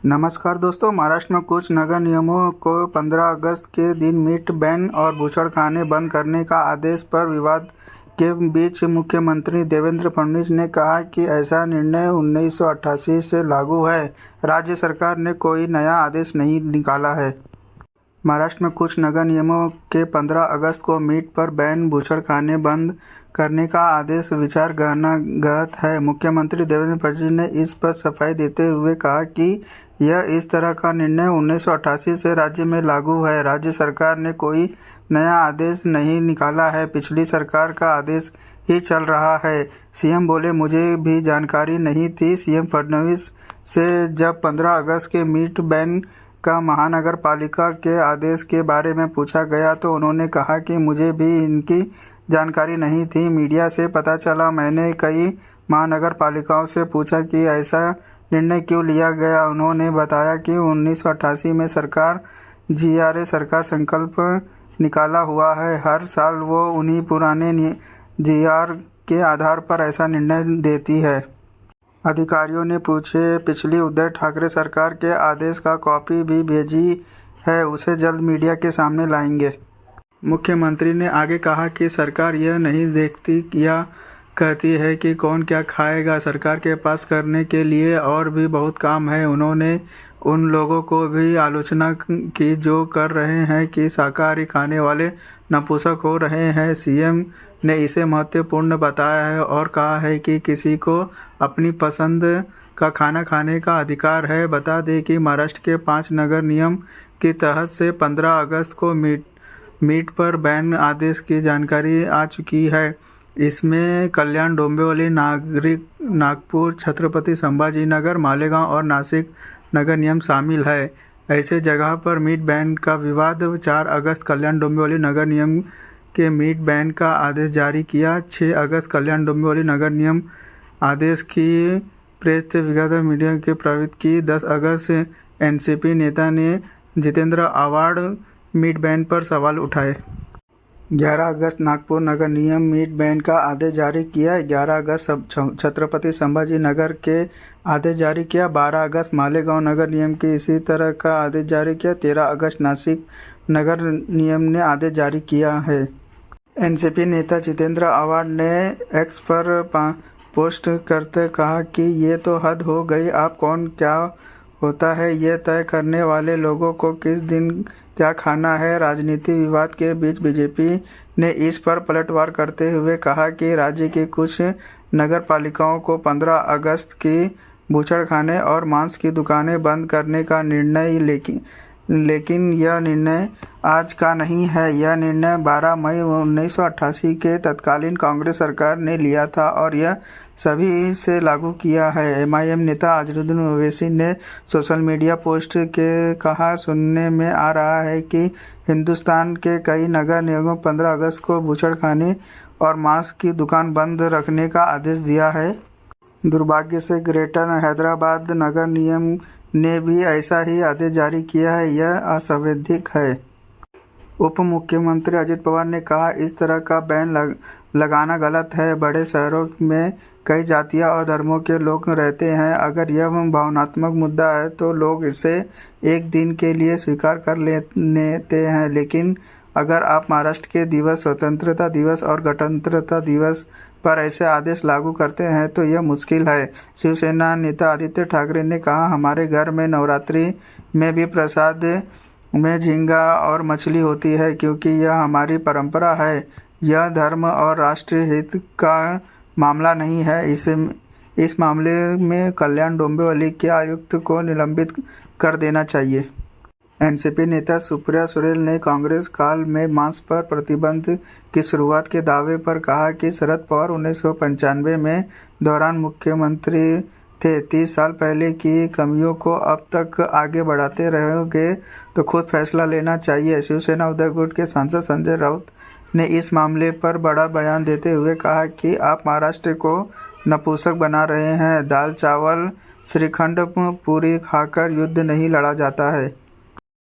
नमस्कार दोस्तों, महाराष्ट्र में कुछ नगर निगमों को 15 अगस्त के दिन मीट बैन और बूचड़खाने बंद करने का आदेश पर विवाद के बीच मुख्यमंत्री देवेंद्र फडणवीस ने कहा कि ऐसा निर्णय 1988 से लागू है। राज्य सरकार ने कोई नया आदेश नहीं निकाला है। महाराष्ट्र में कुछ नगर निगमों के 15 अगस्त को मीट पर बैन बूचड़खाने बंद करने का आदेश विचार गहत है। मुख्यमंत्री देवेंद्र फडणवीस ने इस पर सफाई देते हुए कहा कि यह इस तरह का निर्णय 1988 से राज्य में लागू है। राज्य सरकार ने कोई नया आदेश नहीं निकाला है, पिछली सरकार का आदेश ही चल रहा है। सीएम बोले, मुझे भी जानकारी नहीं थी। सीएम फडणवीस से जब 15 अगस्त के मीट बैन का महानगर पालिका के आदेश के बारे में पूछा गया तो उन्होंने कहा कि मुझे भी इनकी जानकारी नहीं थी। मीडिया से पता चला। मैंने कई महानगर पालिकाओं से पूछा कि ऐसा निर्णय क्यों लिया गया। उन्होंने बताया कि 1988 में सरकार GRA सरकार संकल्प निकाला हुआ है। हर साल वो उन्हीं पुराने GR के आधार पर ऐसा निर्णय देती है। अधिकारियों ने पिछली उद्धव ठाकरे सरकार के आदेश का कॉपी भी भेजी है, उसे जल्द मीडिया के सामने लाएंगे। मुख्यमंत्री ने आगे कहा कि सरकार यह नहीं देखती या कहती है कि कौन क्या खाएगा। सरकार के पास करने के लिए और भी बहुत काम है। उन्होंने उन लोगों को भी आलोचना की जो कर रहे हैं कि शाकाहारी खाने वाले नपुंसक हो रहे हैं। सीएम ने इसे महत्वपूर्ण बताया है और कहा है कि किसी को अपनी पसंद का खाना खाने का अधिकार है। बता दें कि महाराष्ट्र के 5 नगर निगम के तहत से 15 अगस्त को मीट पर बैन आदेश की जानकारी आ चुकी है। इसमें कल्याण, डोंबिवली, नागपुर, छत्रपति संभाजीनगर, मालेगांव और नासिक नगर निगम शामिल है। ऐसे जगह पर मीट बैन का विवाद 4 अगस्त कल्याण डोंबिवली नगर निगम के मीट बैन का आदेश जारी किया। 6 अगस्त कल्याण डोंबिवली नगर निगम आदेश की प्रेस विज्ञप्ति मीडिया के प्रवृत्त की। 10 अगस्त एनसीपी नेता ने जितेंद्र आव्हाड मीट बैन पर सवाल उठाए। 11 अगस्त नागपुर नगर निगम मीट बैन का आदेश जारी किया। 11 अगस्त छत्रपति संभाजीनगर के आदेश जारी किया। 12 अगस्त मालेगांव नगर निगम के इसी तरह का आदेश जारी किया। 13 अगस्त नासिक नगर निगम ने आदेश जारी किया है। एनसीपी नेता जितेंद्र आव्हाड ने एक्स पर पोस्ट करते कहा कि ये तो हद हो गई। आप कौन क्या होता है ये तय करने वाले लोगों को किस दिन क्या खाना है। राजनीति विवाद के बीच बीजेपी ने इस पर पलटवार करते हुए कहा कि राज्य की कुछ नगर पालिकाओं को 15 अगस्त की बूचड़खाने और मांस की दुकानें बंद करने का निर्णय, लेकिन यह निर्णय आज का नहीं है। यह निर्णय 12 मई 1988 के तत्कालीन कांग्रेस सरकार ने लिया था और यह सभी से लागू किया है। एमआईएम नेता अजहरुद्दीन ओवैसी ने सोशल मीडिया पोस्ट के कहा, सुनने में आ रहा है कि हिंदुस्तान के कई नगर निगमों 15 अगस्त को बूचड़खाने और मांस की दुकान बंद रखने का आदेश दिया है। दुर्भाग्य से ग्रेटर हैदराबाद नगर निगम ने भी ऐसा ही आदेश जारी किया है। यह असंवैधानिक है। उप मुख्यमंत्री अजित पवार ने कहा, इस तरह का बैन लगाना गलत है। बड़े शहरों में कई जातियां और धर्मों के लोग रहते हैं। अगर यह भावनात्मक मुद्दा है तो लोग इसे एक दिन के लिए स्वीकार कर लेते हैं, लेकिन अगर आप महाराष्ट्र के दिवस, स्वतंत्रता दिवस और गणतंत्र दिवस पर ऐसे आदेश लागू करते हैं तो यह मुश्किल है। शिवसेना नेता आदित्य ठाकरे ने कहा, हमारे घर में नवरात्रि में भी प्रसाद में झींगा और मछली होती है क्योंकि यह हमारी परंपरा है। यह धर्म और राष्ट्रीय हित का मामला नहीं है। इस मामले में कल्याण डोंबिवली के आयुक्त को निलंबित कर देना चाहिए। एनसीपी नेता सुप्रिया सुळे ने कांग्रेस काल में मांस पर प्रतिबंध की शुरुआत के दावे पर कहा कि शरद पवार 1995 में दौरान मुख्यमंत्री थे। 30 साल पहले की कमियों को अब तक आगे बढ़ाते रहोगे तो खुद फैसला लेना चाहिए। शिवसेना उदय गुट के सांसद संजय राउत ने इस मामले पर बड़ा बयान देते हुए कहा कि आप महाराष्ट्र को नपुंसक बना रहे हैं। दाल चावल श्रीखंड पूरी खाकर युद्ध नहीं लड़ा जाता है।